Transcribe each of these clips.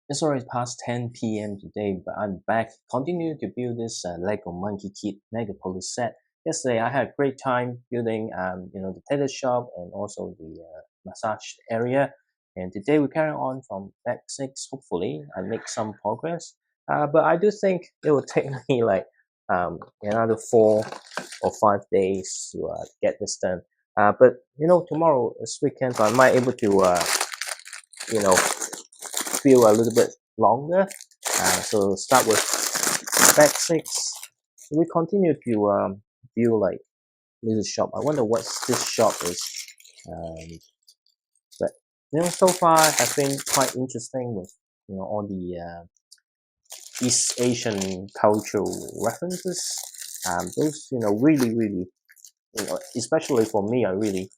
It's already past 10 p.m. today, but I'm back. Continue to build this LEGO Monkey Kid Megapolis set. Yesterday, I had a great time building, the tailor shop and also the massage area. And today we carry on from back six. Hopefully, I make some progress. But I do think it will take me like another 4 or 5 days to get this done. But tomorrow is weekend, so I might able to you know feel a little bit longer. So start with back six. We continue to view like little shop. I wonder what this shop is. Um, but so far have been quite interesting with all the East Asian cultural references. Those really especially for me, I really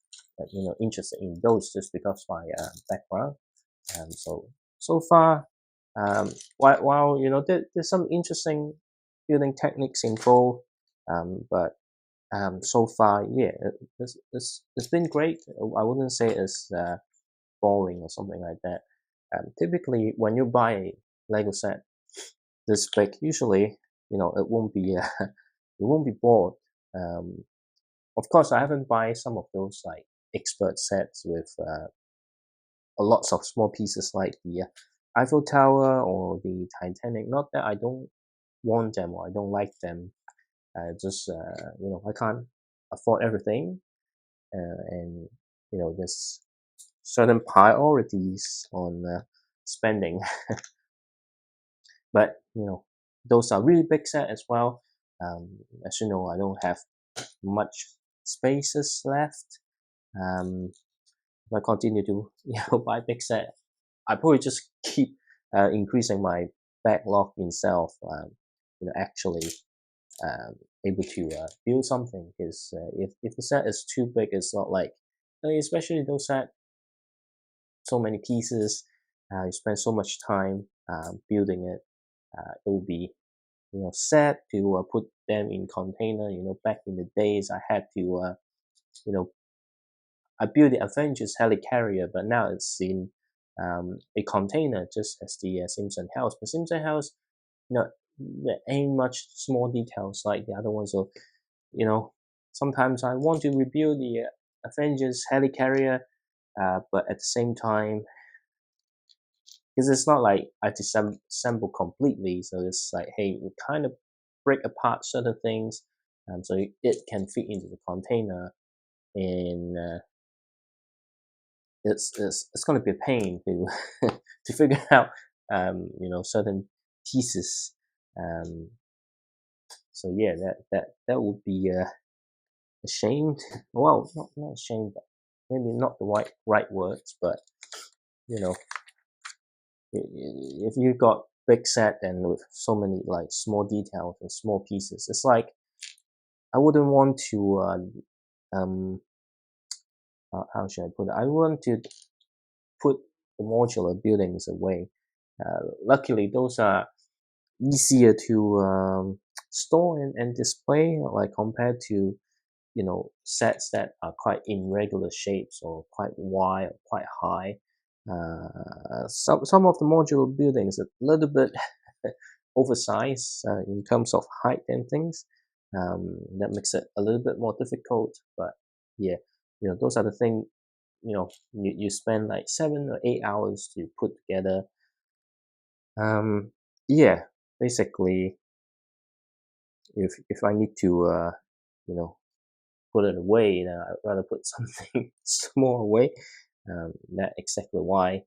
interested in those just because my background. So far, while there's some interesting building techniques involved, but so far, yeah, it's been great. I wouldn't say it's boring or something like that. Typically, when you buy a Lego set this big, usually it won't be it won't be bored. Um, of course, I haven't buy some of those like expert sets with a lots of small pieces like the Eiffel Tower or the Titanic. Not that I don't want them or I don't like them. Just I can't afford everything, and there's certain priorities on spending. But those are really big set as well. As you know, I don't have much spaces left. If I continue to buy big set, I probably just keep increasing my backlog itself. Actually um, able to build something because if the set is too big, it's not like especially those set so many pieces. You spend so much time building it. It will be sad to put them in container. Back in the days, I had to you know I built the Avengers helicarrier, but now it's in a container, just as the Simpson house. But Simpson house, there ain't much small details like the other one. So, you know, sometimes I want to rebuild the Avengers helicarrier, but at the same time, because it's not like I disassemble completely. So it's like, hey, we kind of break apart certain things, so it can fit into the container, and it's going to be a pain to to figure out certain pieces. Um, so yeah, that would be a shame. Well, not a shame, but maybe not the right words. But you know, if you got big set and with so many like small details and small pieces, it's like I wouldn't want to how should I put it? I want to put the modular buildings away. Luckily, those are easier to store and display, like compared to sets that are quite irregular shapes or quite wide or quite high. Some of the modular buildings are a little bit oversized in terms of height and things. That makes it a little bit more difficult. But yeah, those are the things. You spend like 7 or 8 hours to put together. Yeah, basically, if I need to you know put it away, then I'd rather put something small away. That exactly why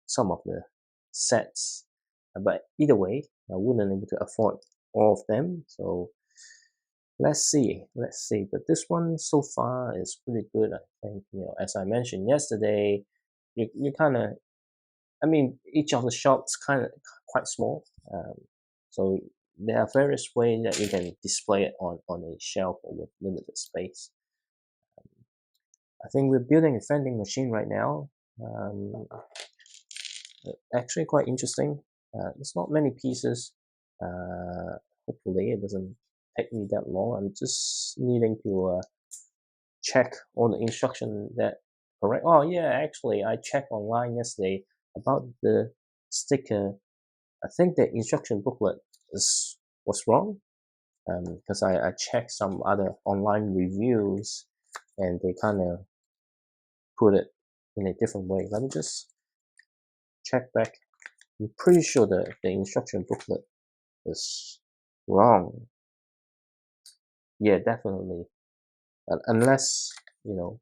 some of the sets, but either way, I wouldn't able to afford all of them. So let's see. But this one so far is pretty good. I think as I mentioned yesterday, you kind of, I mean, each of the shops kind of quite small. So there are various ways that you can display it on a shelf or with limited space. I think we're building a vending machine right now. Um, Actually, quite interesting. It's not many pieces. Hopefully, it doesn't take me that long. I'm just needing to check all the instruction that correct. Oh yeah, actually, I checked online yesterday. about the sticker, I think the instruction booklet was wrong, because I checked some other online reviews and they kind of put it in a different way. Let me just check back. I'm pretty sure the instruction booklet is wrong. Yeah, definitely. Unless, you know,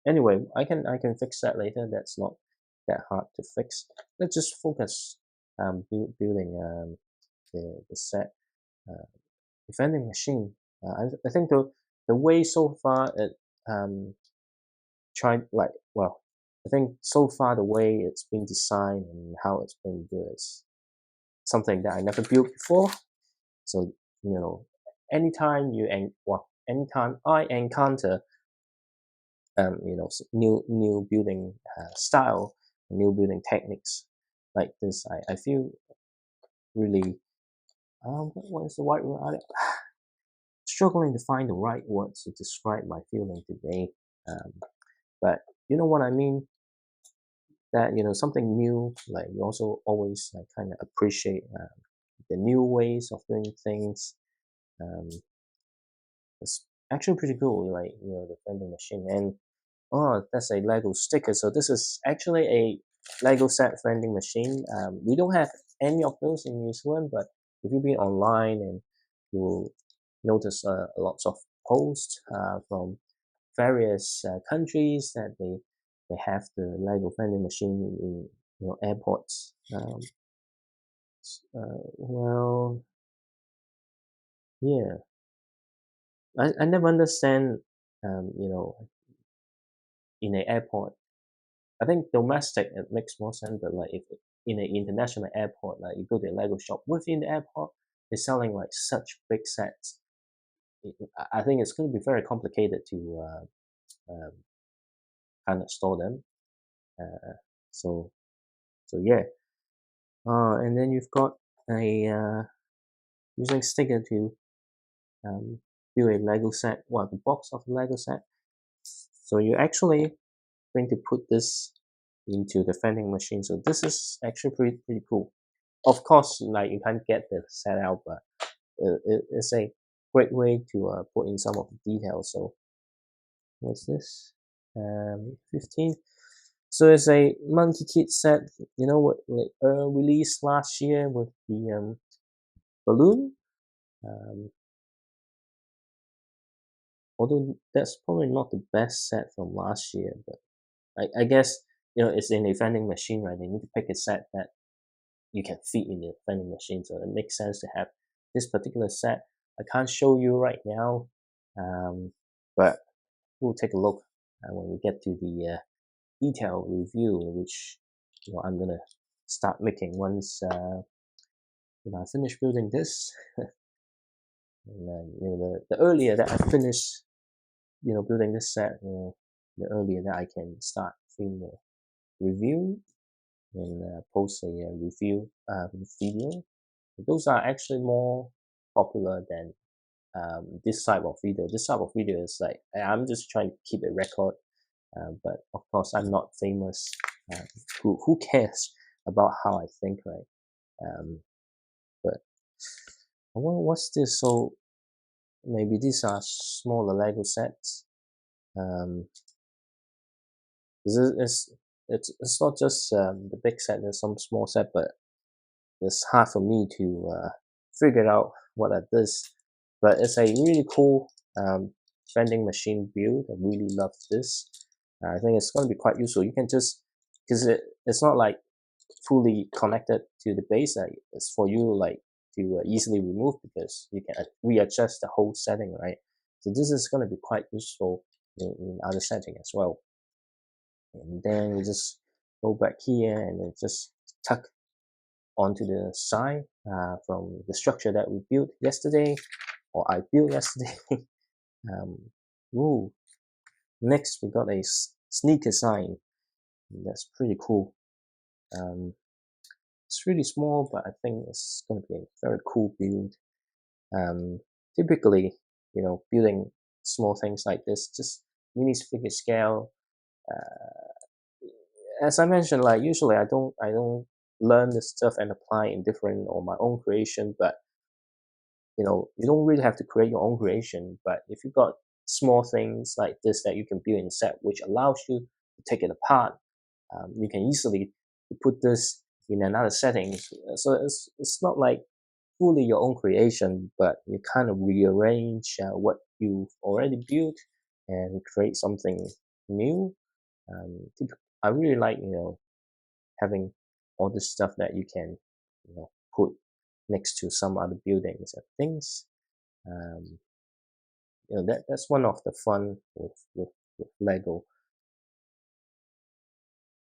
anyway, I can fix that later. That's not that hard to fix. Let's just focus building the set. Uh, vending machine. I think the way so far it um tried like well, I think so far the way it's been designed and how it's been built is something that I never built before. So anytime anytime I encounter new building style, new building techniques like this, I feel really what is the right word? Struggling to find the right words to describe my feeling today. Um, but you know what I mean? That something new, like you also always kind of appreciate the new ways of doing things. Um, it's actually pretty cool, like the vending machine. And oh, that's a Lego sticker. So this is actually a Lego set vending machine. We don't have any of those in New Zealand, but if you've been online and you will notice lots of posts from various countries that they have the Lego vending machine in airports. Well, yeah, I never understand. You know, in an airport, I think domestic it makes more sense, but like if in an international airport, like you go to a Lego shop within the airport, they're selling like such big sets. I think it's going to be very complicated to kind of store them. Uh, so yeah. And then you've got a using sticker to build a Lego set, well, the box of the Lego set. So you're actually going to put this into the vending machine. So this is actually pretty cool. Of course, like you can't get the set out, but it's a great way to put in some of the details. So what's this? 15. So it's a Monkey Kid set. You know what? Like released last year with the balloon. Um, although that's probably not the best set from last year, but I guess it's in a vending machine, right? They need to pick a set that you can fit in the vending machine, so it makes sense to have this particular set. I can't show you right now, but we'll take a look when we get to the detailed review, which I'm gonna start making once I finish building this. And then the earlier that I finish building this set, the earlier that I can start filming the review and post a review video. Those are actually more popular than this type of video. This type of video is like I'm just trying to keep a record, but of course I'm not famous. Who cares about how I think, right? But what's this? So maybe these are smaller Lego sets. Um, it's not just the big set. There's some small set, but it's hard for me to figure out what are this. But it's a really cool vending machine build. I really love this. I think it's going to be quite useful. You can just because it's not like fully connected to the base. It's for you like to easily remove because you can readjust the whole setting, right? So this is going to be quite useful in other setting as well. And then we just go back here and then just tuck onto the side from the structure that we built yesterday, or I built yesterday. um, ooh. Next, we got a sneaker sign. That's pretty cool. It's really small, but I think it's going to be a very cool build. Typically, building small things like this, just mini figure scale, as I mentioned, like usually I don't learn this stuff and apply in different or my own creation, but you don't really have to create your own creation. But if you got small things like this that you can build in a set, which allows you to take it apart, you can easily put this in another settings. So it's not like fully your own creation, but you kind of rearrange what you've already built and create something new. Um, I really like having all this stuff that you can put next to some other buildings and things. Um, that's one of the fun with Lego.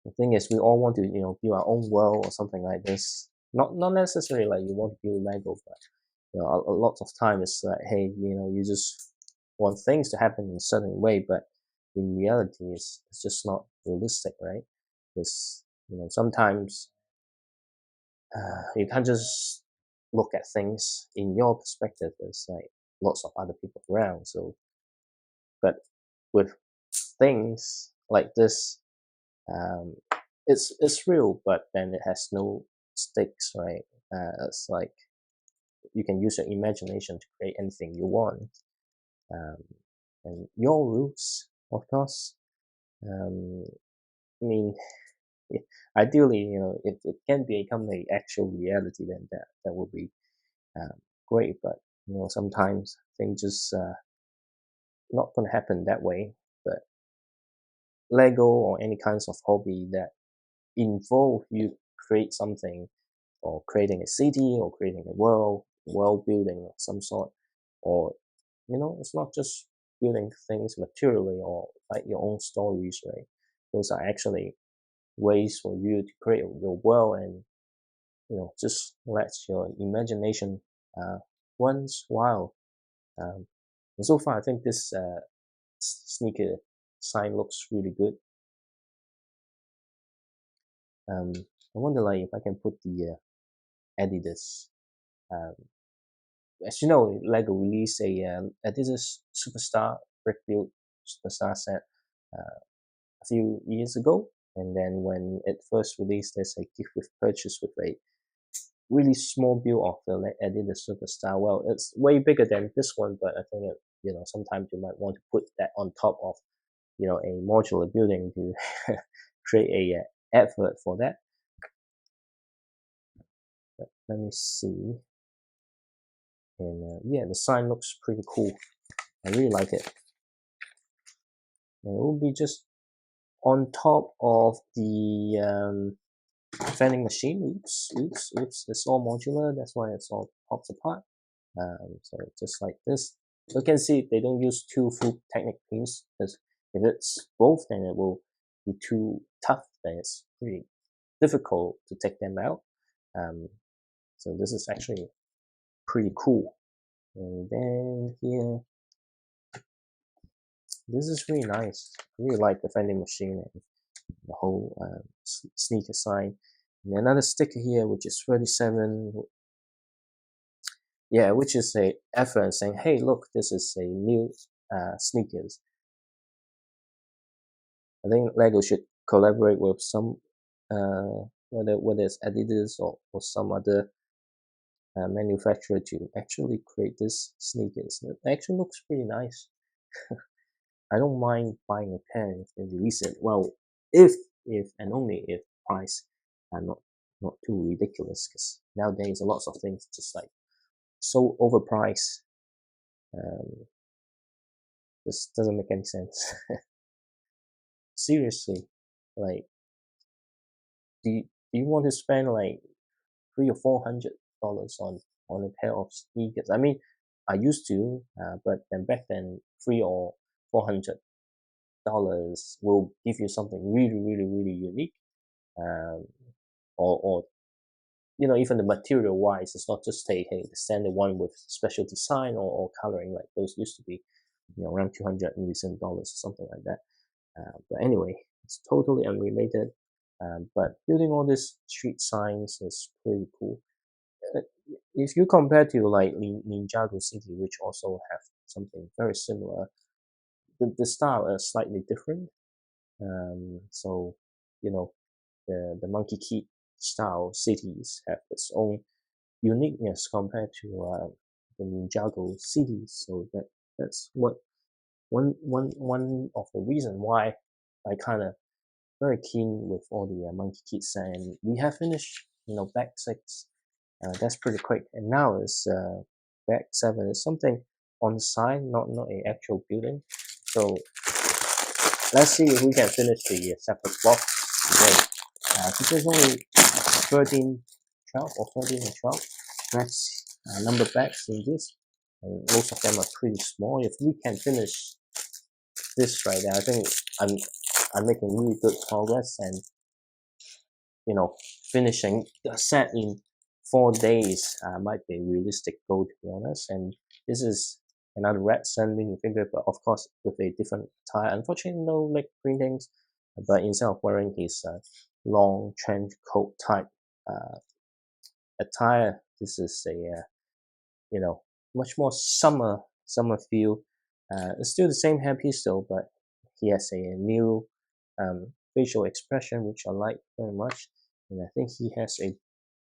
The thing is, we all want to build our own world or something like this. Not necessarily like you want to build Lego, but a lot of time it's like, hey, you just want things to happen in a certain way, but in reality, it's just not realistic, right? It's sometimes you can't just look at things in your perspective. There's like lots of other people around. So, but with things like this, um, it's real, but then it has no stakes, right? It's like you can use your imagination to create anything you want, um, and your rules, of course. Um, I mean, ideally, if it can become a actual reality, then that would be um, great. But sometimes things just not gonna happen that way. But Lego or any kinds of hobby that involve you create something or creating a city or creating a world building of some sort, or it's not just building things materially or like your own stories, right? Those are actually ways for you to create your world and just let your imagination runs wild. And so far, I think this sneaker sign looks really good. I wonder like if I can put the Adidas. Um, as you know, Lego released a Adidas Superstar brick build Superstar set a few years ago, and then when it first released, there's a gift with purchase with a really small build of the Adidas Superstar. Well, it's way bigger than this one, but I think sometimes you might want to put that on top of a modular building to create a advert for that. But let me see. And yeah, the sign looks pretty cool. I really like it. And it will be just on top of the vending machine. Oops. It's all modular. That's why it's all pops apart. So just like this. You can see they don't use two full Technic pins, because if it's both, then it will be too tough. Then it's pretty difficult to take them out. So this is actually pretty cool. And then here, this is really nice. I really like the vending machine and the whole sneaker sign. And another sticker here, which is 37. Yeah, which is a effort saying, hey, look, this is a new sneakers. I think Lego should collaborate with some, whether it's Adidas or some other manufacturer to actually create this sneakers. It actually looks pretty nice. I don't mind buying a pair if they release it. Well, if and only if price are not too ridiculous. Because nowadays, a lot of things just like so overpriced. Um, this doesn't make any sense. Seriously, like, do you want to spend like $300 or $400 on a pair of sneakers? I mean, I used to, but then back then, $300 or $400 will give you something really, really, really unique. Um, or even the material wise, it's not just hey the standard one with special design or coloring like those used to be, around $200 or something like that. But anyway, it's totally unrelated. But building all these street signs is pretty cool. Uh, If you compare to like Ninjago City, which also have something very similar, the style is slightly different. So the Monkey Kid style cities have its own uniqueness compared to the Ninjago cities. So that's one of the reason why I kind of very keen with all the Monkey Kid set, and we have finished back 6. That's pretty quick, and now it's back 7. It's something on the side, not a actual building. So let's see if we can finish the separate box today. This is only 13, 12 or 13 and 12 bags, number bags in this. And most of them are pretty small. If we can finish this right there, I think I'm making really good progress, and finishing the set in 4 days might be a realistic goal, to be honest. And this is another Red Sun minifigure, but of course with a different attire. Unfortunately, no leg printings, but instead of wearing his long trench coat type attire, this is a much more summer feel. It's still the same hairpiece though, but he has a new facial expression which I like very much, and I think he has a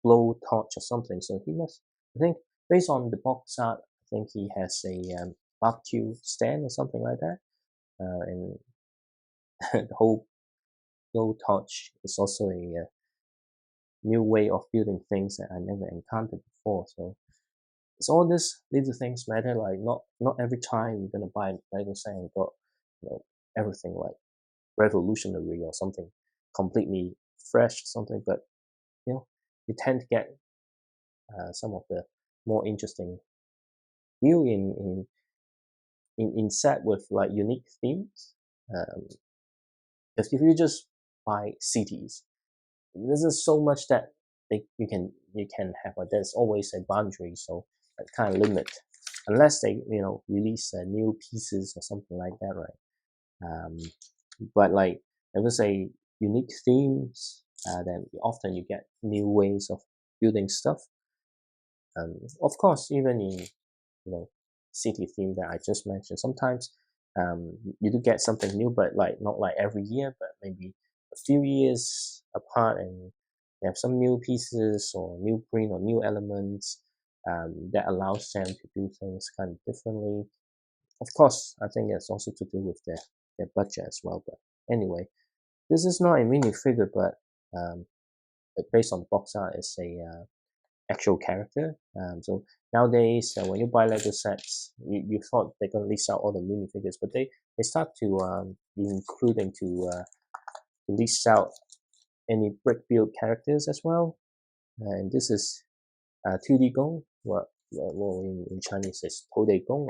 blow torch or something. So he must, I think, based on the box art, I think he has a barbecue stand or something like that, and the whole blow torch is also a new way of building things that I never encountered before. So it's all these little things matter. Like not every time you're gonna buy Lego set and got everything like revolutionary or something completely fresh or something, but you tend to get some of the more interesting view in set with like unique themes. If you just buy cities, there's just so much that you can have, but there's always a boundary, so that kind of limit unless they release new pieces or something like that, right? But like I would say unique themes, then often you get new ways of building stuff. Of course, even in city theme that I just mentioned, sometimes you do get something new, but like not like every year, but maybe a few years apart, and they have some new pieces or new print or new elements that allows them to do things kind of differently. Of course, I think it's also to do with their budget as well. But anyway, this is not a minifigure, but based on the box art, it's a actual character. So nowadays, when you buy Lego sets, you thought they're gonna list out all the minifigures, but they start to be including to list out any brick build characters as well. And this is 2D Gong. Well, in Chinese it's 土地公,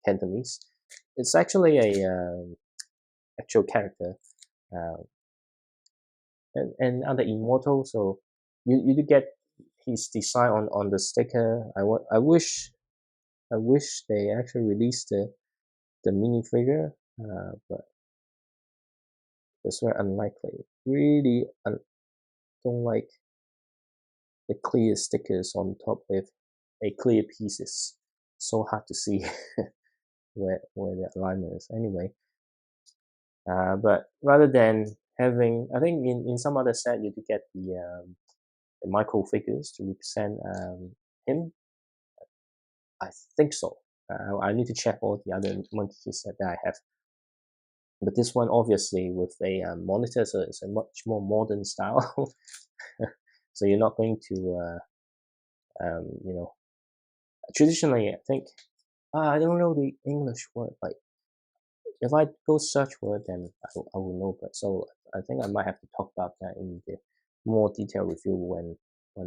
Cantonese. It's actually a actual character, uh, and other immortal. So you do get his design on the sticker. I wish they actually released the minifigure, but it's very unlikely. Really don't like the clear stickers on top with a clear piece. It's so hard to see where the alignment is. Anyway, but rather than having, I think in some other set you do get the micro figures to represent him. I think so. I need to check all the other monkey set that I have. But this one, obviously, with a monitor, so it's a much more modern style. So you're not going to, traditionally, I think, I don't know the English word. Like, if I go search for it, then I will know. But so I think I might have to talk about that in the more detailed review when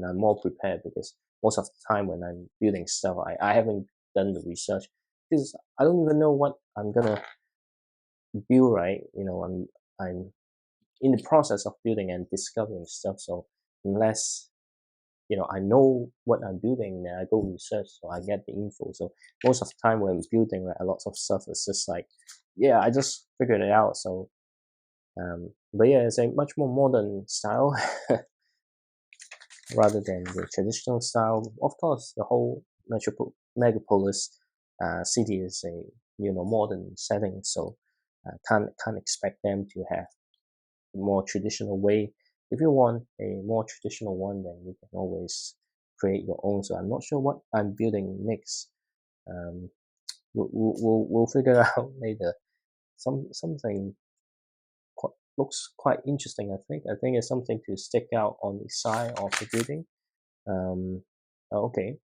I'm more prepared, because most of the time when I'm building stuff, I haven't done the research because I don't even know what I'm gonna build, right? I'm in the process of building and discovering stuff. So unless I know what I'm building, then I go research, so I get the info. So most of the time when I'm building, right, a lot of stuff is just like, yeah, I just figured it out. So, but yeah, it's a much more modern style rather than the traditional style. Of course, the whole Megapolis city is a modern setting, so can't expect them to have a more traditional way If you want a more traditional one, then you can always create your own. So I'm not sure what I'm building next. Um, we'll figure out later. Something looks quite interesting. I think it's something to stick out on the side of the building. Okay.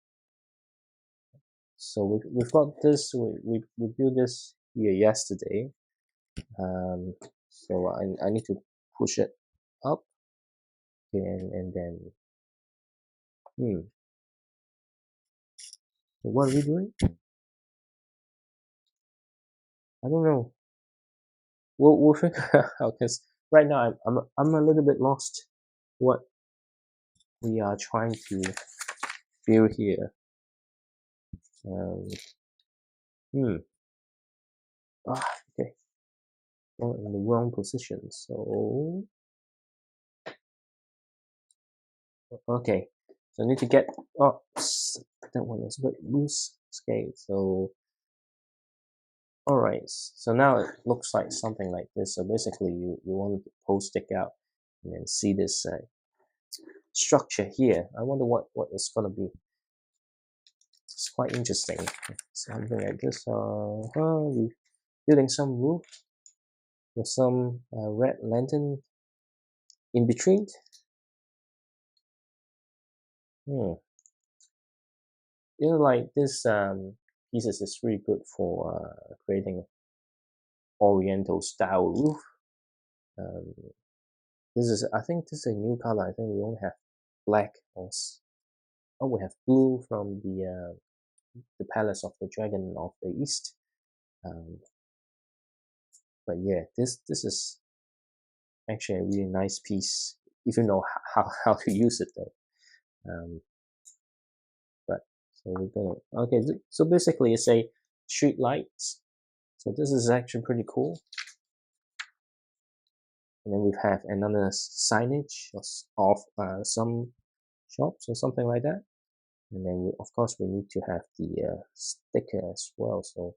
So we've got this. We built this here yesterday. So I need to push it up, and then so what are we doing? I don't know. We'll figure out because right now I'm a little bit lost what we are trying to build here. Um, hmm. Okay. Well, in the wrong position. So okay. So I need to get. Oh, that one is a bit loose. Okay. So all right. So now it looks like something like this. So basically, you want the post stick out, and then see this structure here. I wonder what it's gonna be. It's quite interesting. Something like this. We're building some roof with some red lantern in between. Hmm. Like this pieces is really good for creating Oriental style roof. Um, I think this is a new color. I think we only have black oh, we have blue from the Palace of the Dragon of the East. Um, but yeah, this is actually a really nice piece, if you know how to use it though. Um, but so we're gonna okay. So basically, it's a street lights. So this is actually pretty cool. And then we have another signage of some shops or something like that. And then of course we need to have the sticker as well. So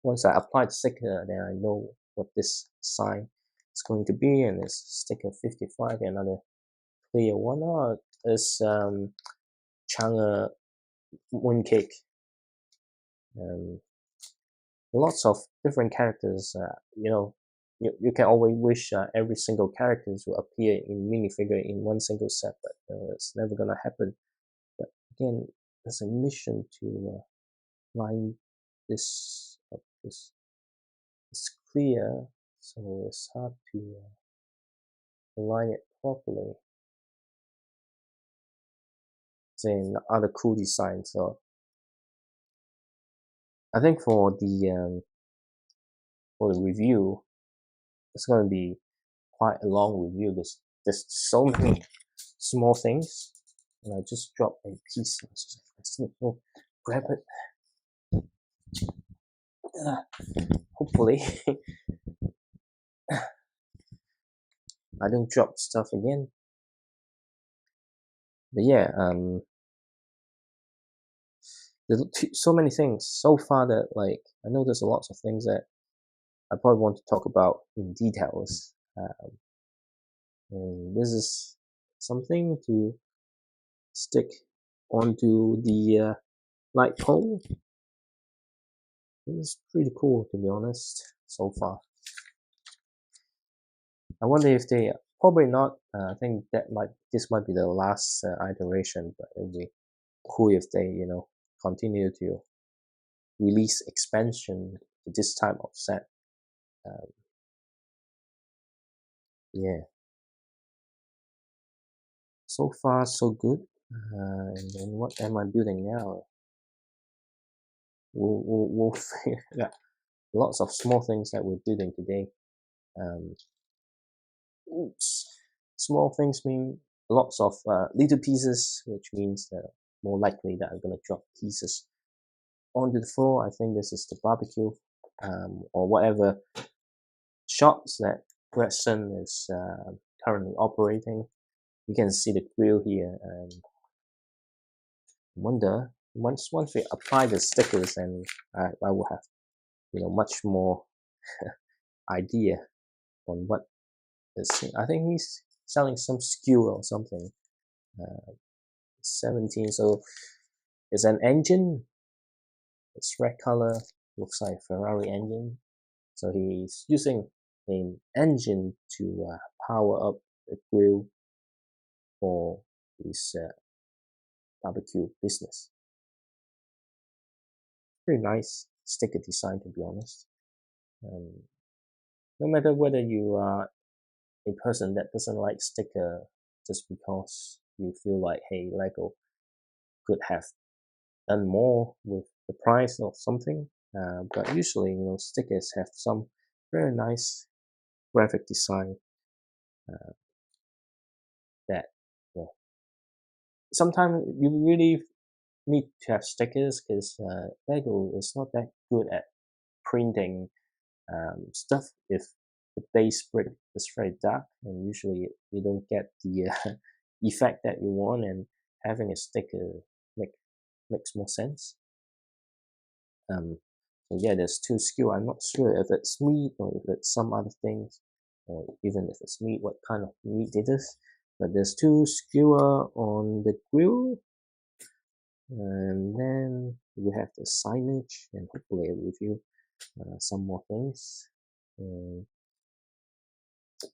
once I apply the sticker, then I know what this sign is going to be. And it's sticker 55, another clear one. Oh, it's Chang'e mooncake. Um, Lots of different characters. You can always wish every single character to appear in minifigure in one single set, but it's never gonna happen. But again, there's a mission to line this up. This it's clear, so it's hard to align it properly. Then other cool designs. So I think for the review, it's gonna be quite a long review. There's so many small things, and I just dropped a piece. Let's grab it. Hopefully, I don't drop stuff again. But yeah, there's so many things so far that like I know there's lots of things that I probably want to talk about in details. And this is something to stick onto the light pole. It's pretty cool to be honest so far. I wonder if they probably not. I think this might be the last iteration, but it'll be cool if they continue to release expansion to this type of set. Um, yeah, so far so good. And then what am I building now? We'll figure out lots of small things that we're building today. Um, Small things mean lots of little pieces, which means that more likely that I'm gonna drop pieces onto the floor. I think this is the barbecue, or whatever shops that Gretchen is currently operating. You can see the grill here, and wonder once we apply the stickers, and I will have much more idea on what is. I think selling some skewer or something. 17. So it's an engine. It's red color. Looks like Ferrari engine. So he's using an engine to power up the grill for his barbecue business. Pretty nice sticker design, to be honest. No matter whether you are a person that doesn't like sticker just because you feel like, hey, Lego could have done more with the price or something. But usually, stickers have some very nice graphic design that, sometimes you really need to have stickers because Lego is not that good at printing stuff if the base brick is very dark, and usually you don't get the effect that you want, and having a sticker makes more sense. So yeah, there's two skewer. I'm not sure if it's meat or if it's some other things, or even if it's meat, what kind of meat it is. But there's two skewer on the grill, and then we have the signage, and hopefully I'll review some more things.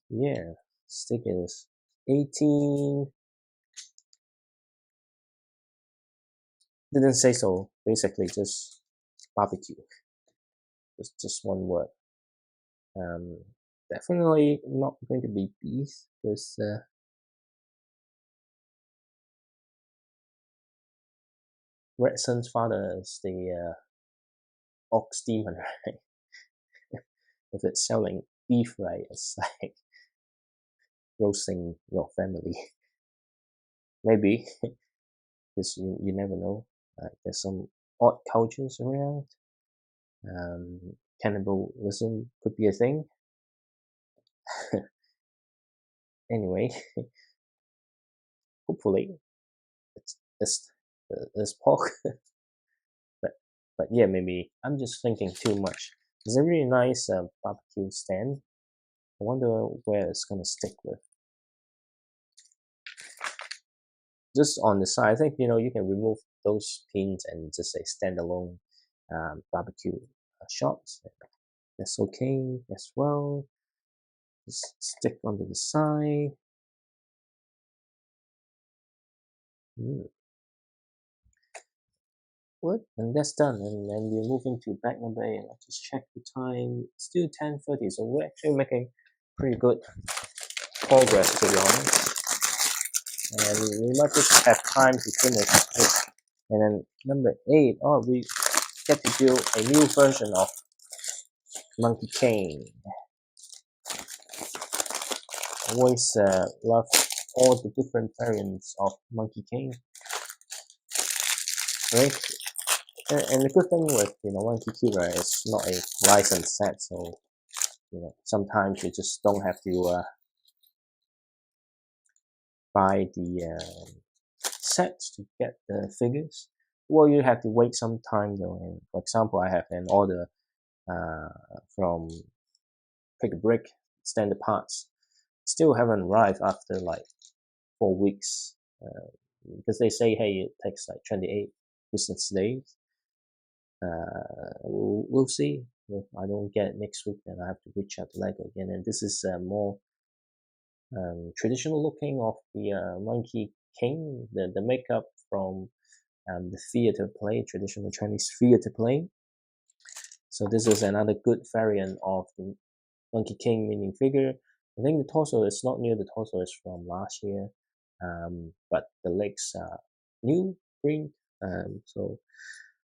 Yeah, stickers. 18. Didn't say so. Basically, just barbecue. Just one word. Definitely not going to be beef because Red Sun's father is the ox demon, right? If it's selling beef, right, it's like roasting your family. Maybe, because you never know. There's some odd cultures around. Cannibalism could be a thing. Anyway, hopefully it's pork. but yeah, maybe I'm just thinking too much. It's a really nice barbecue stand. I wonder where it's gonna stick with. Just on the side, I think you can remove those pins and just say standalone barbecue shops. That's okay as well. Just stick onto the side. Good, and that's done. And then we're moving to bag number 8. Let's just check the time. Still 10:30, so we're actually making pretty good progress, to be honest. And we might just have time to finish it. And then number 8, we get to build a new version of Monkey King. Always love all the different variants of Monkey King. Right? And the good thing with Monkey Kid, right, it's not a licensed set, so sometimes you just don't have to buy the sets to get the figures. Well, you have to wait some time though. And for example, I have an order from Pick a Brick Standard Parts. Still haven't arrived after like 4 weeks because they say, hey, it takes like 28 business days. We'll see. If I don't get it next week, then I have to reach out to Lego again. And this is more traditional looking of the Monkey King, the makeup from the theater play, traditional Chinese theater play. So this is another good variant of the Monkey King minifigure. I think the torso is not new. The torso is from last year, but the legs are new, green. So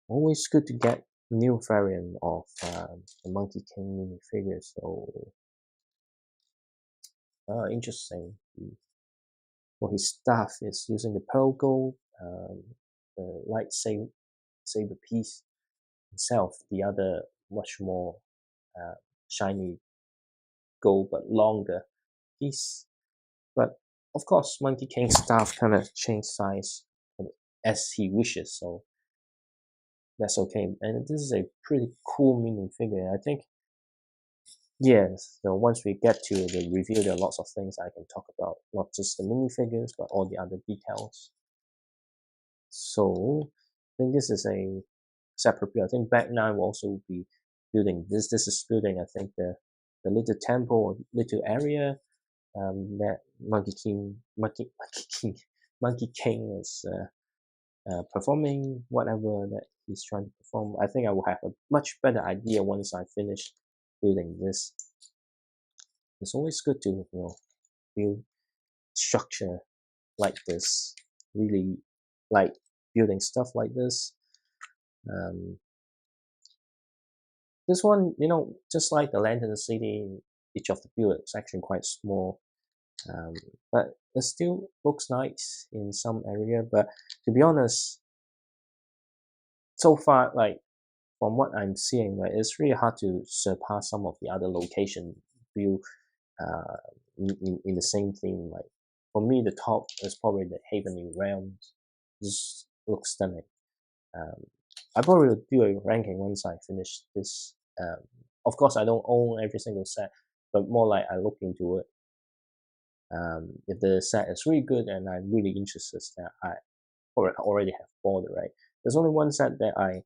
always good to get new variant of the Monkey King minifigure. So interesting. For his staff is using the pearl gold, the lightsaber piece itself. The other much more shiny gold but longer piece. But of course, Monkey King's staff kind of change size as he wishes, so that's okay. And this is a pretty cool minifigure. I think Yes, so once we get to the review, there are lots of things I can talk about, not just the minifigures, but all the other details. So I think this is a separate build. I think back now will also be building this. This is building, I think, the little temple or little area that Monkey King is performing whatever that he's trying to perform. I think I will have a much better idea once I finish building this. It's always good to build structure like this. Really like building stuff like this. This one, just like the Lantern City, each of the builds is actually quite small, but it still looks nice in some area. But to be honest, so far, like from what I'm seeing, right, it's really hard to surpass some of the other location build in the same theme. Like for me, the top is probably the Heavenly Realms. Just looks stunning. Um, I probably will do a ranking once I finish this. Of course, I don't own every single set, but more like I look into it. If the set is really good and I'm really interested, that I already have bought it, right? There's only one set that I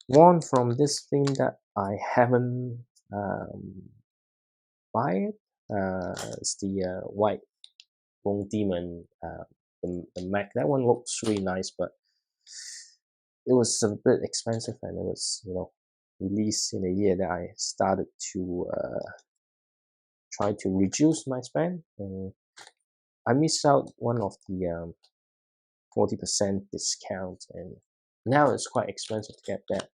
want from this theme that I haven't buy it. It's the White Bone Demon, the mech. That one looks really nice, but it was a bit expensive, and it was released in a year that I started to try to reduce my spend, and I missed out one of the 40% discount, and now it's quite expensive to get that.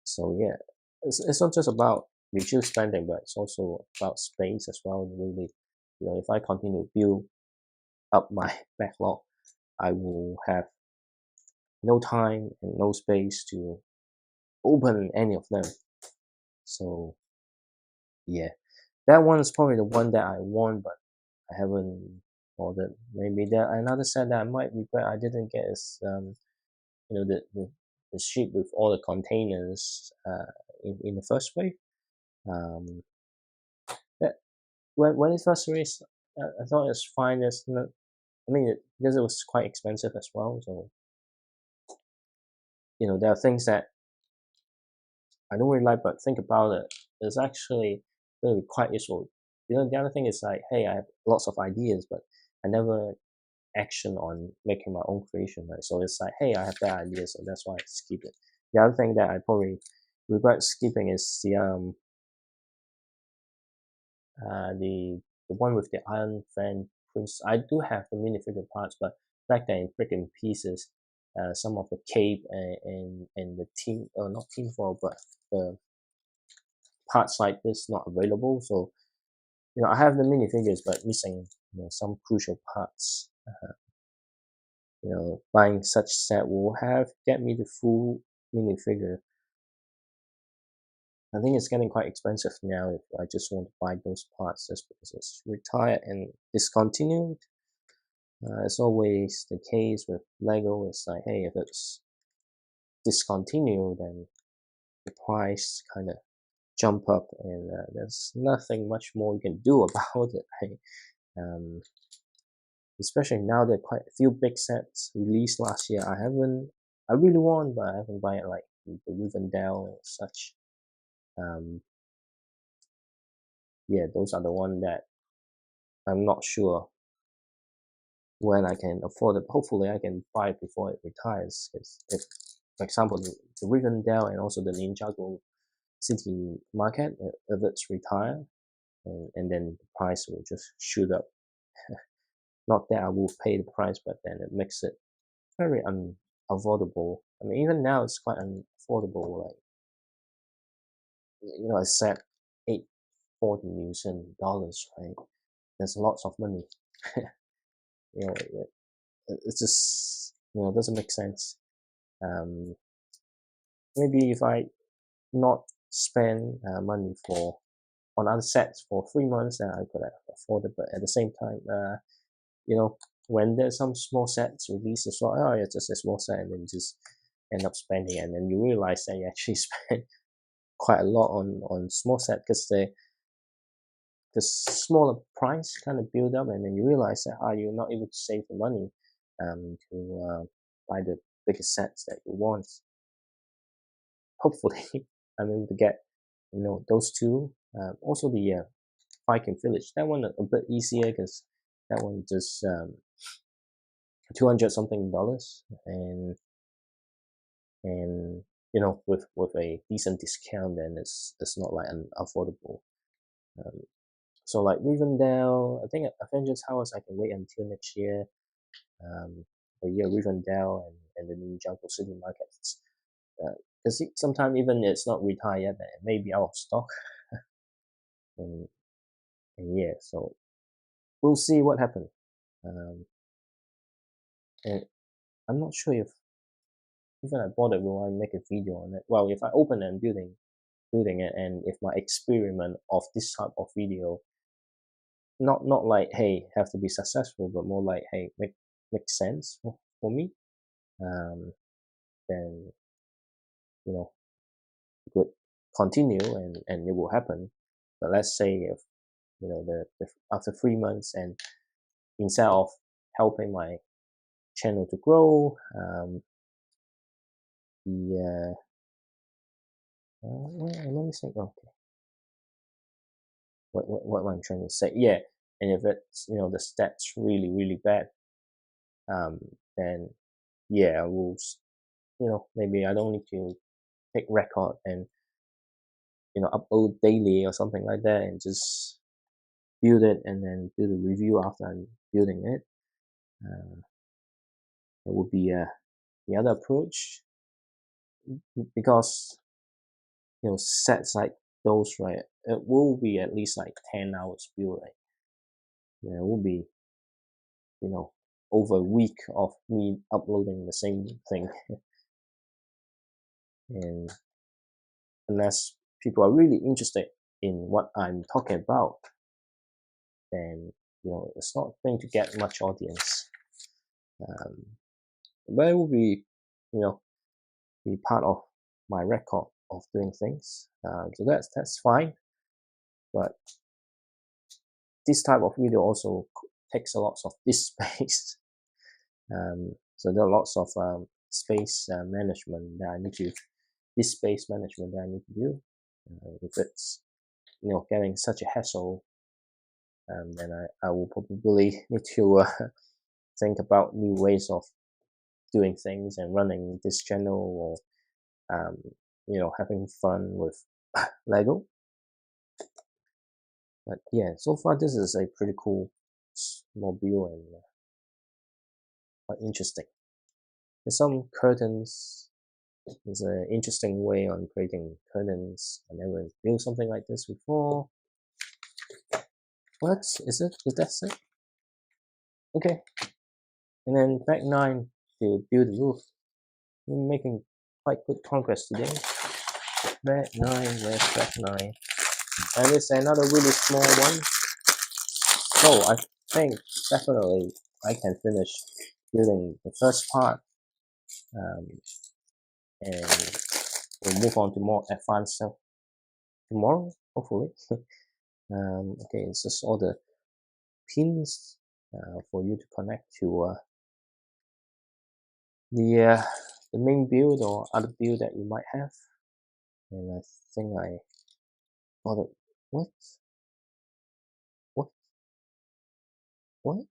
So yeah, it's not just about reduce spending, but it's also about space as well. Really, if I continue to build up my backlog, I will have no time and no space to open any of them. So yeah, that one is probably the one that I want, but I haven't ordered. Maybe there another set that I might regret I didn't get is the ship with all the containers in the first wave. Um, that when it first released, I thought it's fine. It's not. I mean, because it was quite expensive as well. So there are things that I don't really like, but think about it. It's actually really quite useful. The other thing is like, hey, I have lots of ideas, but I never action on making my own creation, right? So it's like, hey, I have that idea, so that's why I skip it. The other thing that I probably regret skipping is the one with the Iron Fan Prince. I do have the minifigure parts, but back then in freaking pieces. Some of the cape and the team, not team foil, but the parts like this not available. So I have the minifigures, but missing some crucial parts. Buying such set will have get me the full minifigure. I think it's getting quite expensive now if I just want to buy those parts just because it's retired and discontinued. It's always the case with Lego. It's like, hey, if it's discontinued, then the price kind of jump up, and there's nothing much more you can do about it. Right? Um, Especially now there are quite a few big sets released last year. I really want, but I haven't bought it, like the Rivendell and such. Um, yeah, those are the one that I'm not sure when I can afford it. Hopefully, I can buy it before it retires. Because if, for example, the Rivendell and also the Ninjago City Market, if it's retired, and then the price will just shoot up. Not that I will pay the price, but then it makes it very unaffordable. I mean, even now it's quite unaffordable. Like I said, $840 million, right? There's lots of money. you know, it's just doesn't make sense. Um, Maybe if I not spend money on other sets for 3 months, then I could have afforded. But at the same time, when there's some small sets released as well, oh, it's just a small set, and then you just end up spending, and then you realize that you actually spent quite a lot on small set because the smaller price kind of build up, and then you realize that you're not able to save the money to buy the bigger sets that you want. Hopefully, I'm able to get those two. Also the Viking Village, that one a bit easier because that one just $200 something, and with a decent discount, then it's not like unaffordable. So like Rivendell, I think Avengers House I can wait until next year. But yeah, Rivendell and the new Jungle City markets. Because sometimes even it's not retired yet, it may be out of stock. and, and yeah, so we'll see what happens. And I'm not sure if even I bought it, will I make a video on it? Well, if I open and building it, and if my experiment of this type of video, not like hey have to be successful, but more like hey make sense for me, then it would continue and it will happen. But let's say if the after 3 months, and instead of helping my channel to grow, the let me think. Okay, what am I trying to say? Yeah, and if it's the stats really bad, then yeah, I will. Maybe I don't need to take record and upload daily or something like that, and just build it and then do the review after I'm building it. It would be the other approach, because sets like those, right, it will be at least like 10 hours build, right? It will be over a week of me uploading the same thing. And unless people are really interested in what I'm talking about, then it's not going to get much audience. But it will be be part of my record of doing things. So that's fine. But this type of video also takes a lot of this space. So there are lots of space management that I need to, this space management that I need to do. If it's getting such a hassle, then I will probably need to think about new ways of doing things and running this channel, or having fun with Lego. But yeah, so far this is a pretty cool small build, and quite interesting. There's some curtains. There's an interesting way on creating curtains. I never built something like this before. What is it? Is that it? Okay. And then back 9 to build the roof. I'm making quite good progress today. Back 9, where's back 9? And it's another really small one. So I think definitely I can finish building the first part, and we'll move on to more advanced stuff tomorrow, hopefully. Okay, it's just all the pins for you to connect to the main build or other build that you might have. And I think I got it. What?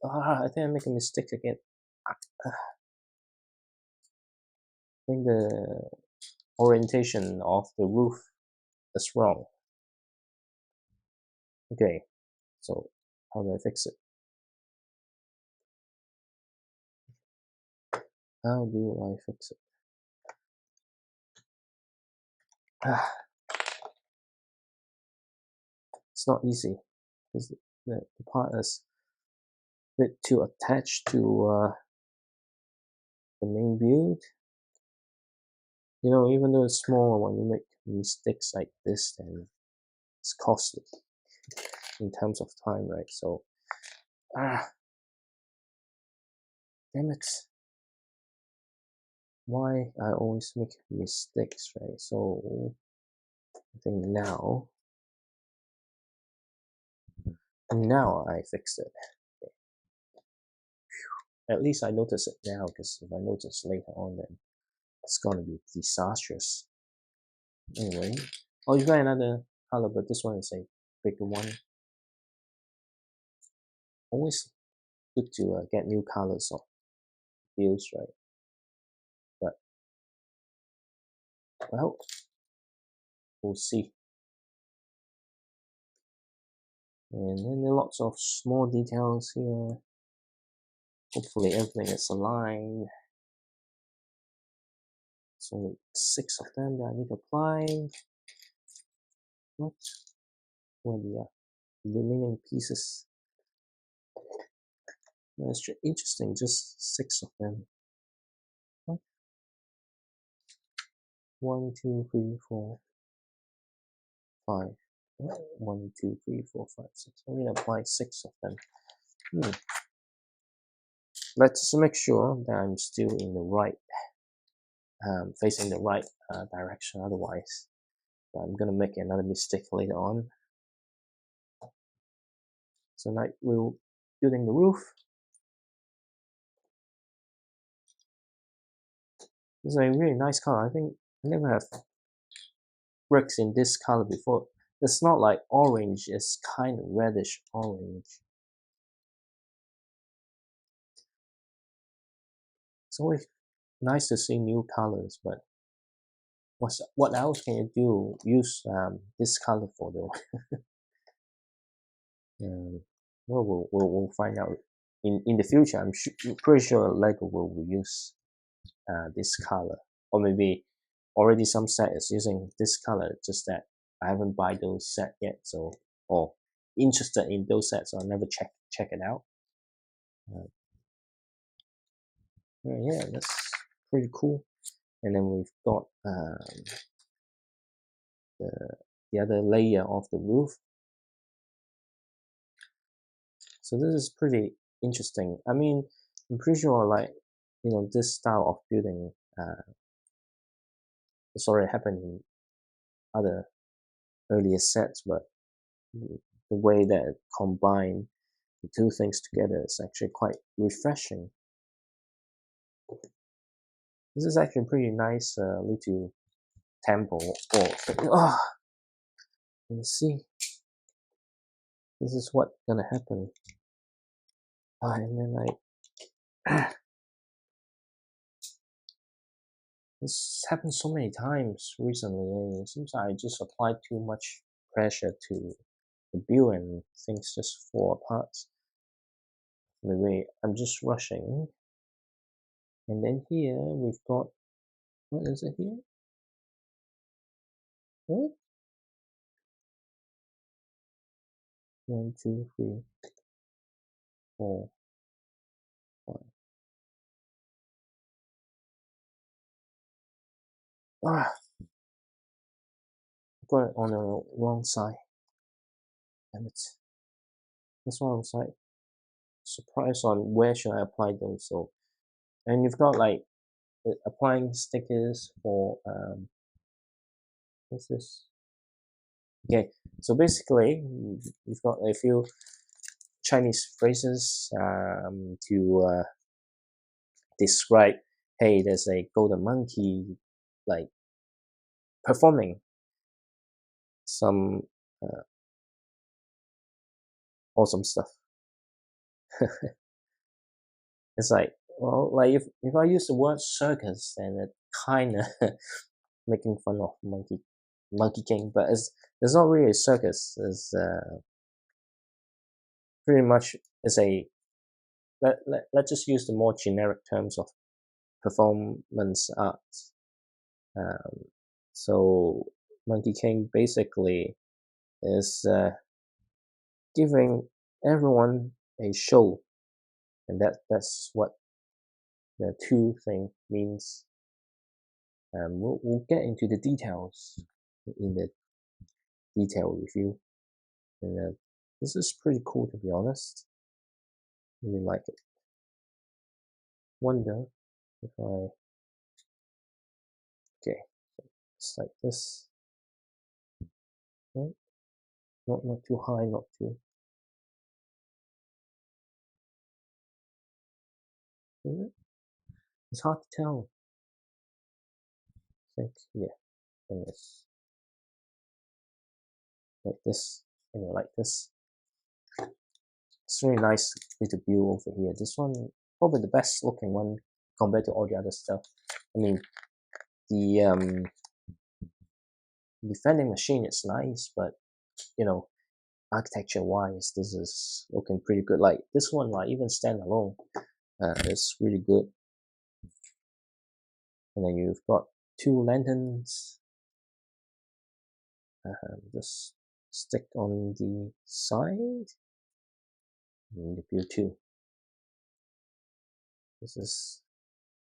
I think I make a mistake again. I think the orientation of the roof is wrong. Okay, so how do I fix it? How do I fix it? It's not easy because the part is a bit too attached to the main build. Even though it's small, when you make mistakes like this, then it's costly in terms of time, right? So, damn it. why I always make mistakes, right? So I think now I fixed it. At least I notice it now, because if I notice later on, then it's gonna be disastrous. Anyway, oh, you got another color, but this one is a bigger one. Always good to get new colors of views, right? But well, we'll see. And then there are lots of small details here. Hopefully everything is aligned. It's only 6 of them that I need to apply. What? Where the remaining pieces? That's interesting, just 6 of them. What? 1, 2, 3, 4, 5. 1, 2, 3, 4, 5, 6. I'm gonna apply 6 of them. Let's make sure that I'm still in the right, facing the right direction. Otherwise, I'm gonna make another mistake later on. So now we're building the roof. This is a really nice color. I think I never have bricks in this color before. It's not like orange, it's kind of reddish orange. It's always nice to see new colors, but what else can you do? Use this color for though? Well, we'll find out in the future. I'm pretty sure LEGO will use this color, or maybe already some set is using this color. Just that I haven't buy those set yet, so or interested in those sets, so I'll never check it out. Yeah, that's pretty cool. And then we've got the other layer of the roof. So this is pretty interesting. I mean, I'm pretty sure, like, this style of building it's already happened in other earlier sets, but the way that it combine the two things together is actually quite refreshing. This is actually a pretty nice little temple. You see, this is what's gonna happen. And then this happened so many times recently. And it seems like I just applied too much pressure to the build and things just fall apart. Maybe I'm just rushing. And then here we've got, what is it here? What? 1, 2, 3, 4, 5. Ah, I got it on the wrong side. Damn it. This one was like surprised on where should I apply those. So, and you've got like applying stickers for what's this? Okay, so basically you've got a few Chinese phrases to describe. Hey, there's a golden monkey like performing some awesome stuff. It's like, well, like if I use the word circus, then it kind of making fun of Monkey King, but it's not really a circus. It's pretty much it's a let's just use the more generic terms of performance arts. Um, so Monkey King basically is giving everyone a show, and that's what the two thing means. We'll get into the details in the detail review, and this is pretty cool, to be honest. Really like it. Wonder if I Okay, it's like this, right? Not too high, not too. Is it? It's hard to tell. I think yeah, and it's like this, and like this. It's really nice little view over here. This one probably the best looking one compared to all the other stuff. I mean, the vending machine is nice, but you know, architecture wise, this is looking pretty good. Like this one, like even standalone, is really good. And then you've got two lanterns. Just stick on the side. And the view too. This is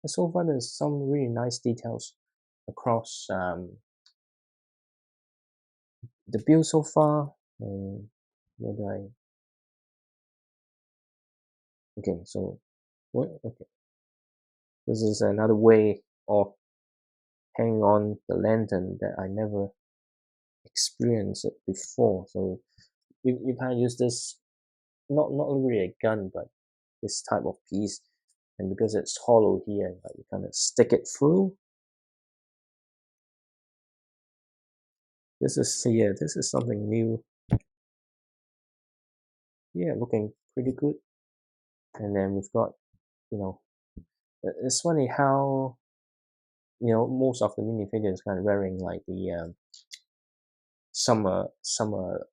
so far. There's some really nice details across the build so far. And where do I? Okay, so what? Okay, this is another way of hanging on the lantern that I never experienced it before. So you kind of use this not really a gun, but this type of piece, and because it's hollow here, like you kind of stick it through. This is yeah, this is something new. Yeah, looking pretty good. And then we've got, you know, it's funny how most of the minifigures kind of wearing like the summer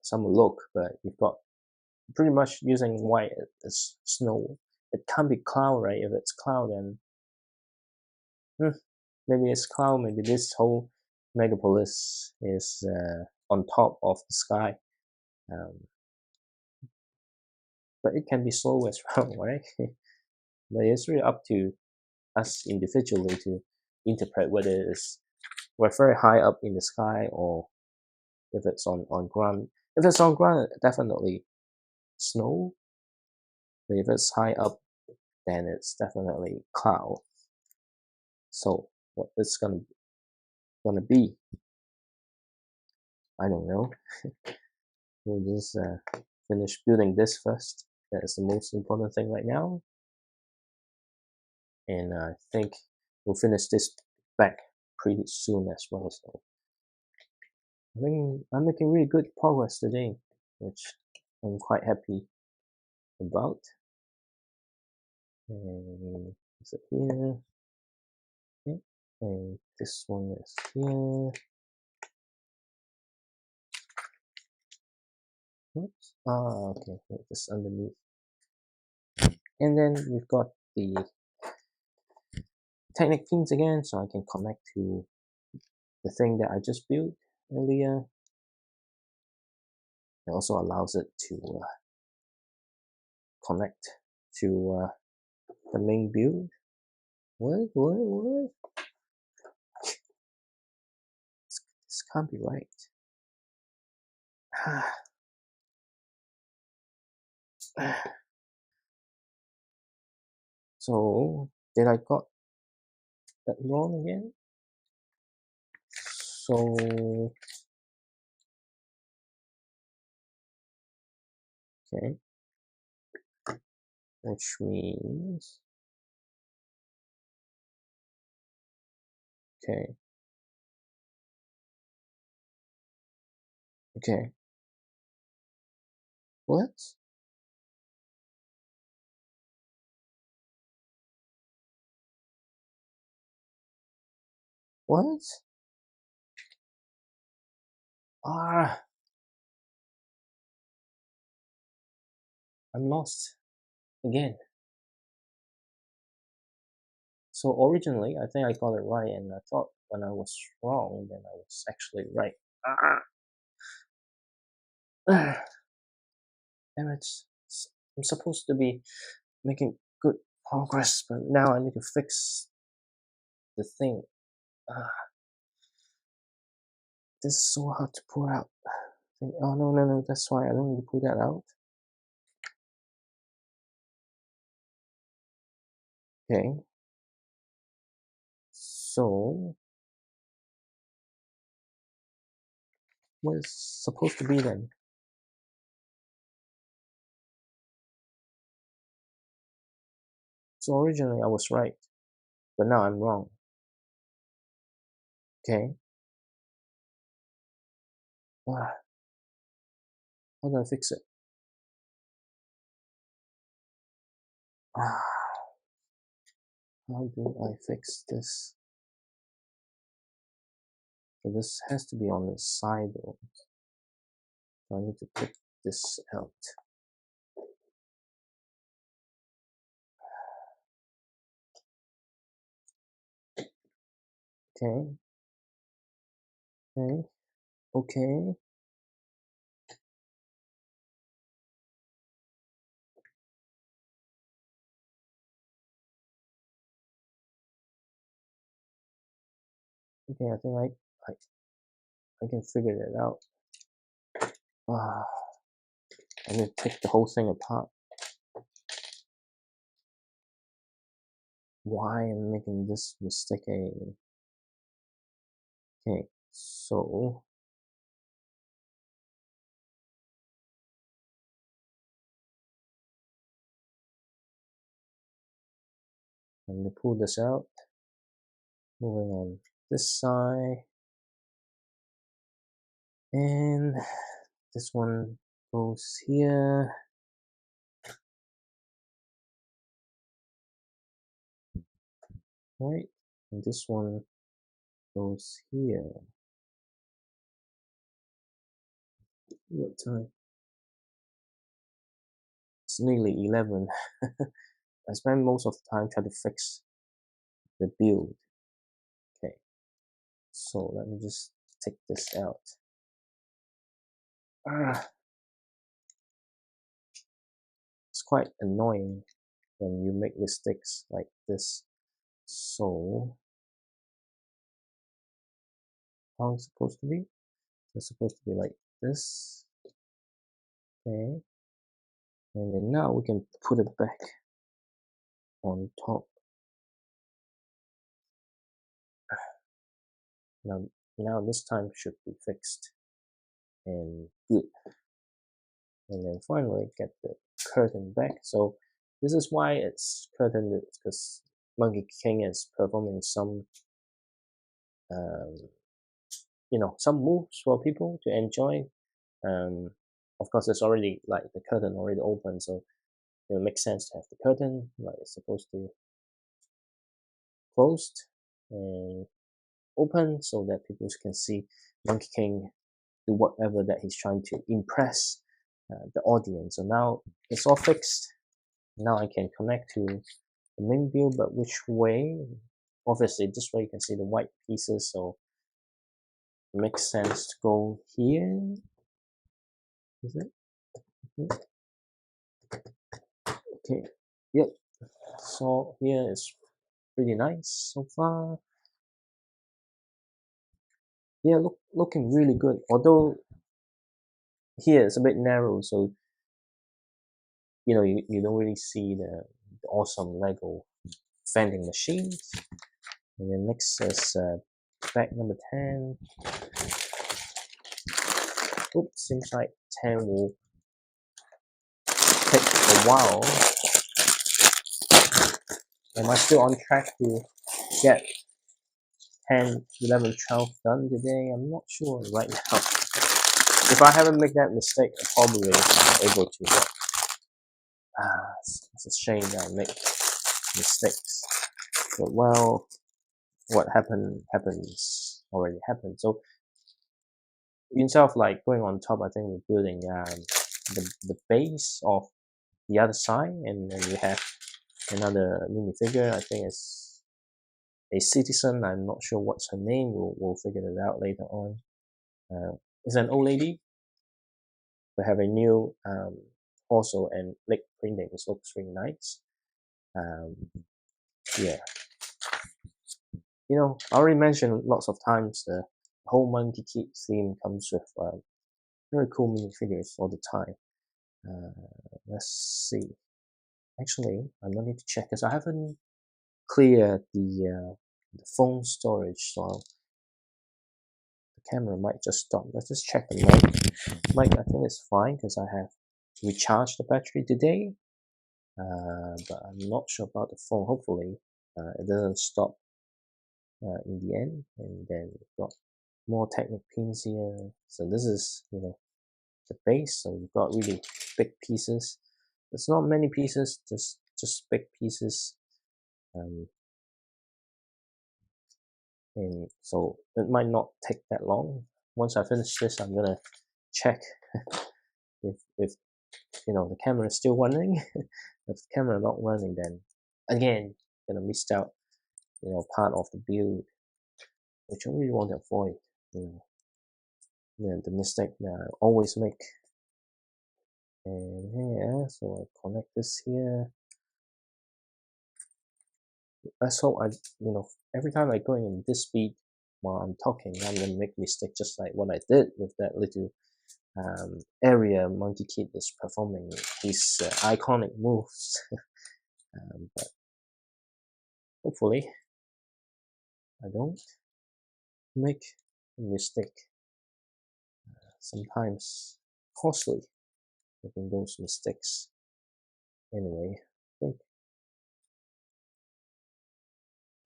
look, but you've got pretty much using white as snow. It can't be cloud, right? If it's cloud, then maybe it's cloud. Maybe this whole megapolis is on top of the sky. Um, but it can be slow as well, right? But it's really up to us individually to interpret whether we're very high up in the sky or if it's on ground. If it's on ground, definitely snow. But if it's high up, then it's definitely cloud. So what it's gonna be, I don't know. We'll just finish building this first. That is the most important thing right now. And I think we'll finish this back pretty soon as well. So I think I'm making really good progress today, which I'm quite happy about. And is it here? Yeah. And this one is here. Oops. Ah, okay. Just underneath. And then we've got the Technic pins again, so I can connect to the thing that I just built earlier. It also allows it to connect to the main build. What? This can't be right. So, did I got that wrong again? So, okay, which means, okay, okay, what? What? Ah, I'm lost again. So originally, I think I got it right, and I thought when I was wrong, then I was actually right. Ah, damn it. I'm supposed to be making good progress, but now I need to fix the thing. Ah, this is so hard to pull out. Oh, no, that's why I don't need to pull that out. Okay. So, what it's supposed to be then. So originally I was right, but now I'm wrong. Okay. Ah, how do I fix it? Ah, how do I fix this? So this has to be on the side though. So I need to take this out. Okay. Okay. Okay. Okay, I think I can figure it out. Ah, I need to take the whole thing apart. Why am I making this mistake? Okay, so I'm gonna pull this out. Moving on this side, and this one goes here. Right, and this one goes here. What time? It's nearly 11. I spend most of the time trying to fix the build. Okay, so let me just take this out. Ah, it's quite annoying when you make mistakes like this. So, how it's supposed to be? It's supposed to be like this. Okay, and then now we can put it back on top. Now this time should be fixed and good. And then finally get the curtain back. So this is why it's curtained, because Monkey King is performing some um, some moves for people to enjoy. Of course, it's already like the curtain already open, so it makes sense to have the curtain like it's supposed to closed and open so that people can see Monkey King do whatever that he's trying to impress the audience. So now it's all fixed. Now I can connect to the main view, but which way? Obviously, this way you can see the white pieces, so it makes sense to go here. Is it? Okay. Yep. So here is pretty nice so far. Yeah, looking really good. Although here it's a bit narrow, so you don't really see the awesome Lego vending machines. And then next is bag number 10. Oops, seems like 10 will take a while. Am I still on track to get 10, 11, 12 done today? I'm not sure right now. If I haven't made that mistake, I probably am able to. It's a shame that I make mistakes. But well, what happens already happened. So instead of like going on top, I think we're building the base of the other side, and then we have another minifigure. I think it's a citizen. I'm not sure what's her name. We'll figure it out later on. It's an old lady. We have a new torso and leg printing. It looks really nice. Yeah, I already mentioned lots of times the whole Monkey Kid theme comes with very cool minifigures all the time. Let's see. Actually, I might need to check because I haven't cleared the phone storage, so camera might just stop. Let's just check the mic. Mic, I think it's fine because I have recharged the battery today. But I'm not sure about the phone. Hopefully, it doesn't stop in the end. And then we've got more Technic pins here. So this is, the base. So we've got really big pieces. It's not many pieces, just big pieces. And so it might not take that long. Once I finish this, I'm gonna check if the camera is still running. If the camera not running, then again gonna miss out part of the build, which I really want to avoid. The mistake that I always make. And here, so I connect this here. Let's hope every time I go in this speed while I'm talking, I'm gonna make mistake just like what I did with that little area Monkey Kid is performing his iconic moves. But hopefully I don't make a mistake. Sometimes costly making those mistakes. Anyway, I think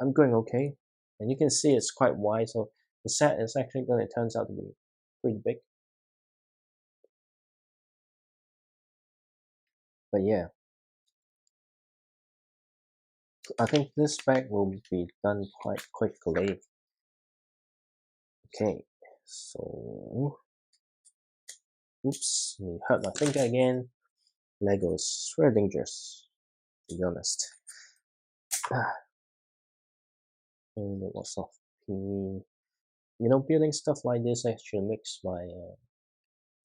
I'm going okay, and you can see it's quite wide, so the set is actually going to turns out to be pretty big. But yeah, I think this bag will be done quite quickly. Okay, so oops, me hurt my finger again. Lego is very dangerous, to be honest. And lots of pin. Building stuff like this actually makes my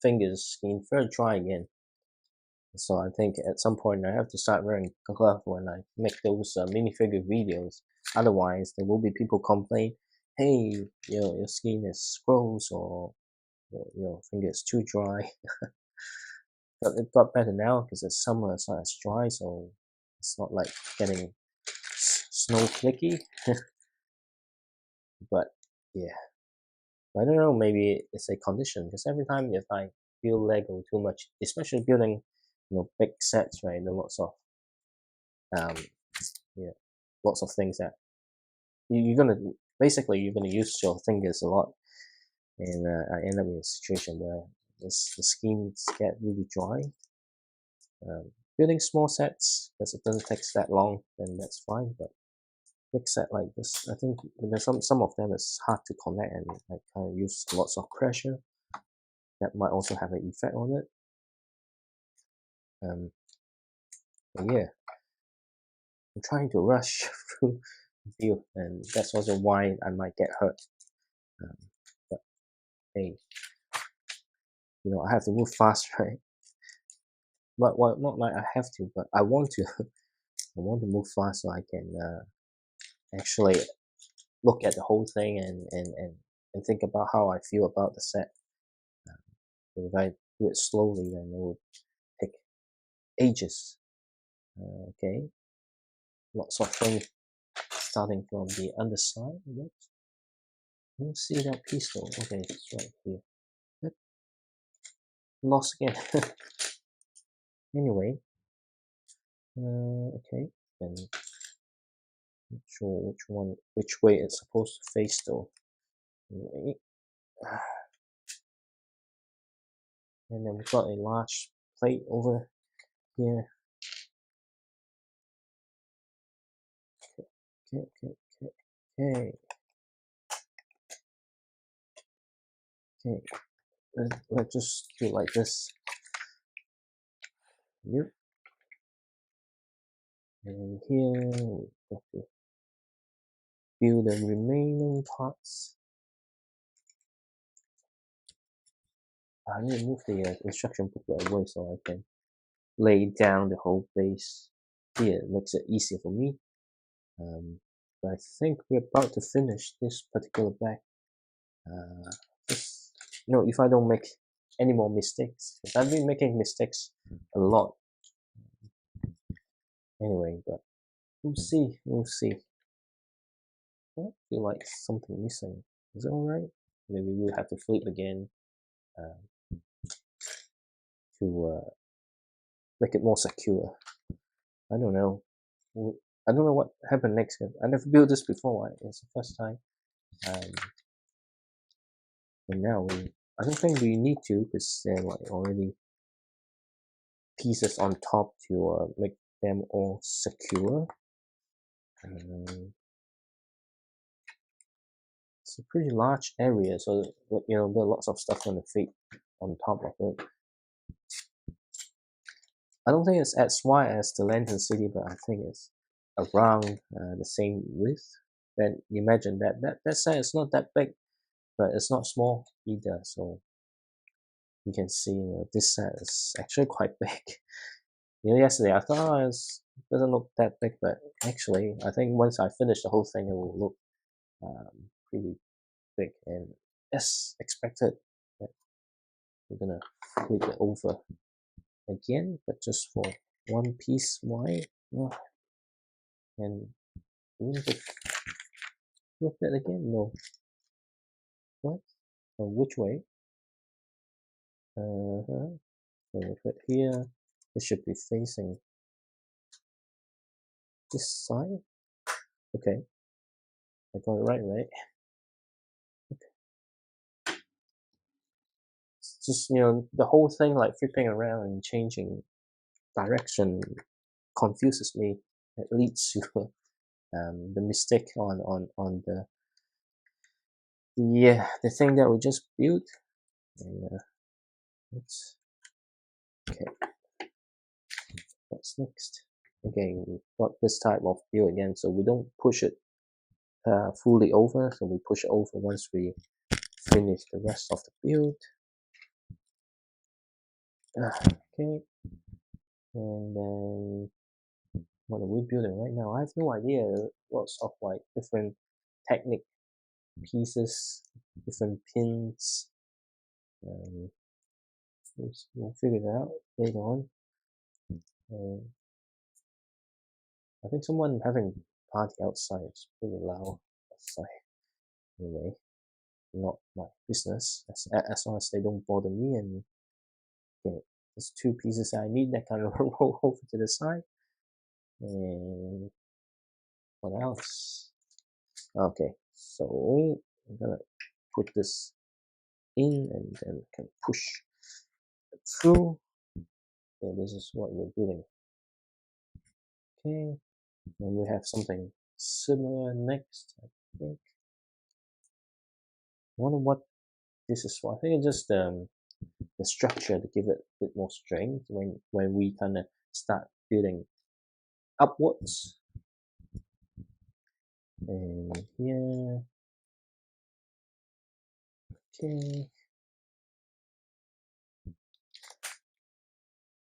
fingers skin very dry again. So I think at some point I have to start wearing gloves when I make those minifigure videos. Otherwise, there will be people complain, "Hey, your skin is gross or your finger is too dry." But it got better now because it's summer, it's not as dry, so it's not like getting snow flicky. But yeah, I don't know. Maybe it's a condition because every time if I build Lego too much, especially building big sets, right? There are lots of um yeah lots of things that you're gonna use your fingers a lot, and I end up in a situation where the skins get really dry. Building small sets because it doesn't take that long, then that's fine. But big set like this, I think there's some of them is hard to connect and I kind of use lots of pressure. That might also have an effect on it. But yeah, I'm trying to rush through the build, and that's also why I might get hurt. But hey, I have to move fast, right? But well, not like I have to, but I want to. I want to move fast so I can actually look at the whole thing and think about how I feel about the set. If I do it slowly, then it will take ages. Okay, lots of things starting from the underside. I don't see that piece though. Okay, it's right here. Yep. Lost again. Anyway, okay, then not sure which way it's supposed to face though. Anyway, and then we've got a large plate over here. Okay. Okay. Let's just do like this. Yep. And here we've got to build the remaining parts. I need to move the instruction booklet away so I can lay down the whole base. Here it makes it easier for me. But I think we're about to finish this particular bag. Just, if I don't make any more mistakes, I've been making mistakes a lot. Anyway, but we'll see. I feel like something missing. Is it alright? maybe we'll have to flip again to make it more secure. I don't know. I don't know what happened next. I never built this before. Right? It's the first time. And now I don't think we need to, because there are like already pieces on top to make them all secure. It's a pretty large area, so there are lots of stuff going to fit on top of it. I don't think it's as wide as the Lantern City, but I think it's around the same width. Then imagine that side is not that big, but it's not small either. So you can see this side is actually quite big. Yesterday I thought it doesn't look that big, but actually I think once I finish the whole thing, it will look pretty big. And as expected, we're gonna flip it over again, but just for one piece wide. And we need to flip it again. No. What? Which way? So if it here, it should be facing this side. Okay, I got it right? Okay. It's just the whole thing like flipping around and changing direction confuses me. It leads to the mistake on the thing that we just built. And let's okay. What's next? Again, we've got this type of build again, so we don't push it fully over, so we push it over once we finish the rest of the build. Okay, and then what are we building right now? I have no idea. Lots of like different technique pieces, different pins. We'll figure it out later on. I think someone having a party outside. It's pretty loud outside. Anyway, not my business. As long as they don't bother me. And okay, there's two pieces I need that kind of roll over to the side. And what else? Okay, so I'm gonna put this in and then can push it through. Okay, this is what we're doing. Okay, and we have something similar next, I think. I wonder what this is for. I think it's just the structure to give it a bit more strength when we kind of start building upwards. And here, okay.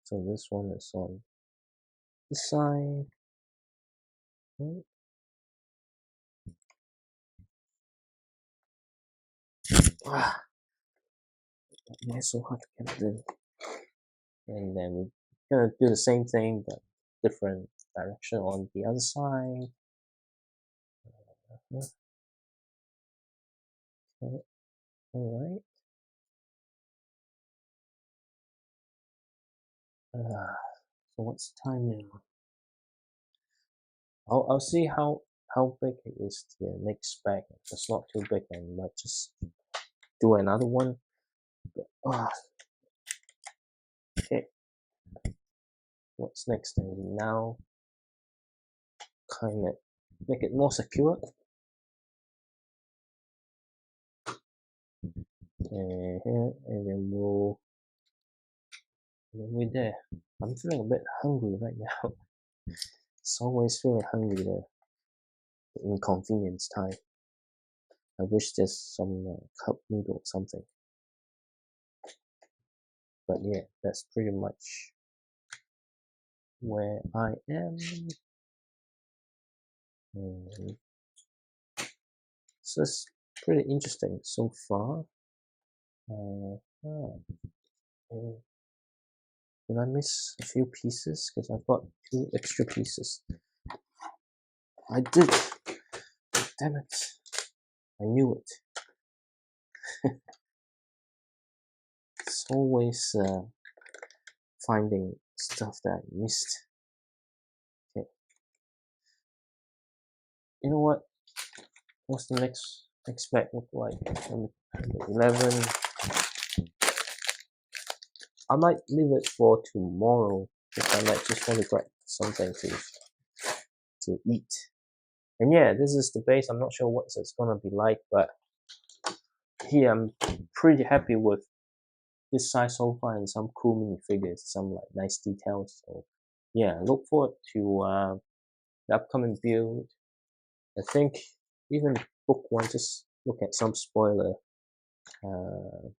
So this one is on this side. Okay. It's so hard to get it in. And then we're gonna do the same thing but different direction on the other side. Okay, all right. So what's the time now? I'll see how big it is the next bag. If it's not too big, I might just do another one. But, okay. What's next? And now kind of make it more secure. And then we're there. I'm feeling a bit hungry right now. It's always feeling hungry there. The inconvenience time. I wish there's some cup noodle or something. But yeah, that's pretty much where I am. And so it's pretty interesting so far. Did I miss a few pieces? Because I've got 2 extra pieces. I did. Damn it. I knew it. It's always finding stuff that I missed. Okay, you know what? What's the next bag look like? 11. I might leave it for tomorrow because I might just want to grab something to eat. And yeah, this is the base. I'm not sure what it's gonna be like, but here I'm pretty happy with this size sofa and some cool minifigures, some like nice details. So yeah, look forward to the upcoming build. I think even book one, just look at some spoiler. Uh,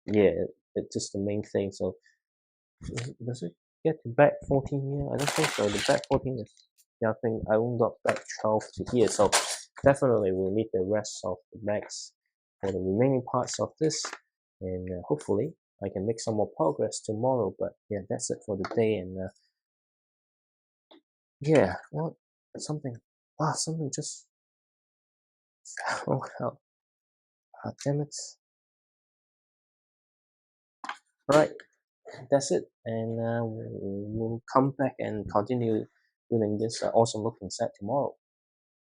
yeah, it's just the main thing. So does it get to back 14 here? I don't think so. The back 14 is, yeah, I think I only got back 12 to here. So definitely we'll need the rest of the backs for the remaining parts of this. And hopefully I can make some more progress tomorrow. But yeah, that's it for the day. And yeah, well, something, something just, oh, hell, damn it. Alright, that's it. And we'll come back and continue building this awesome looking set tomorrow.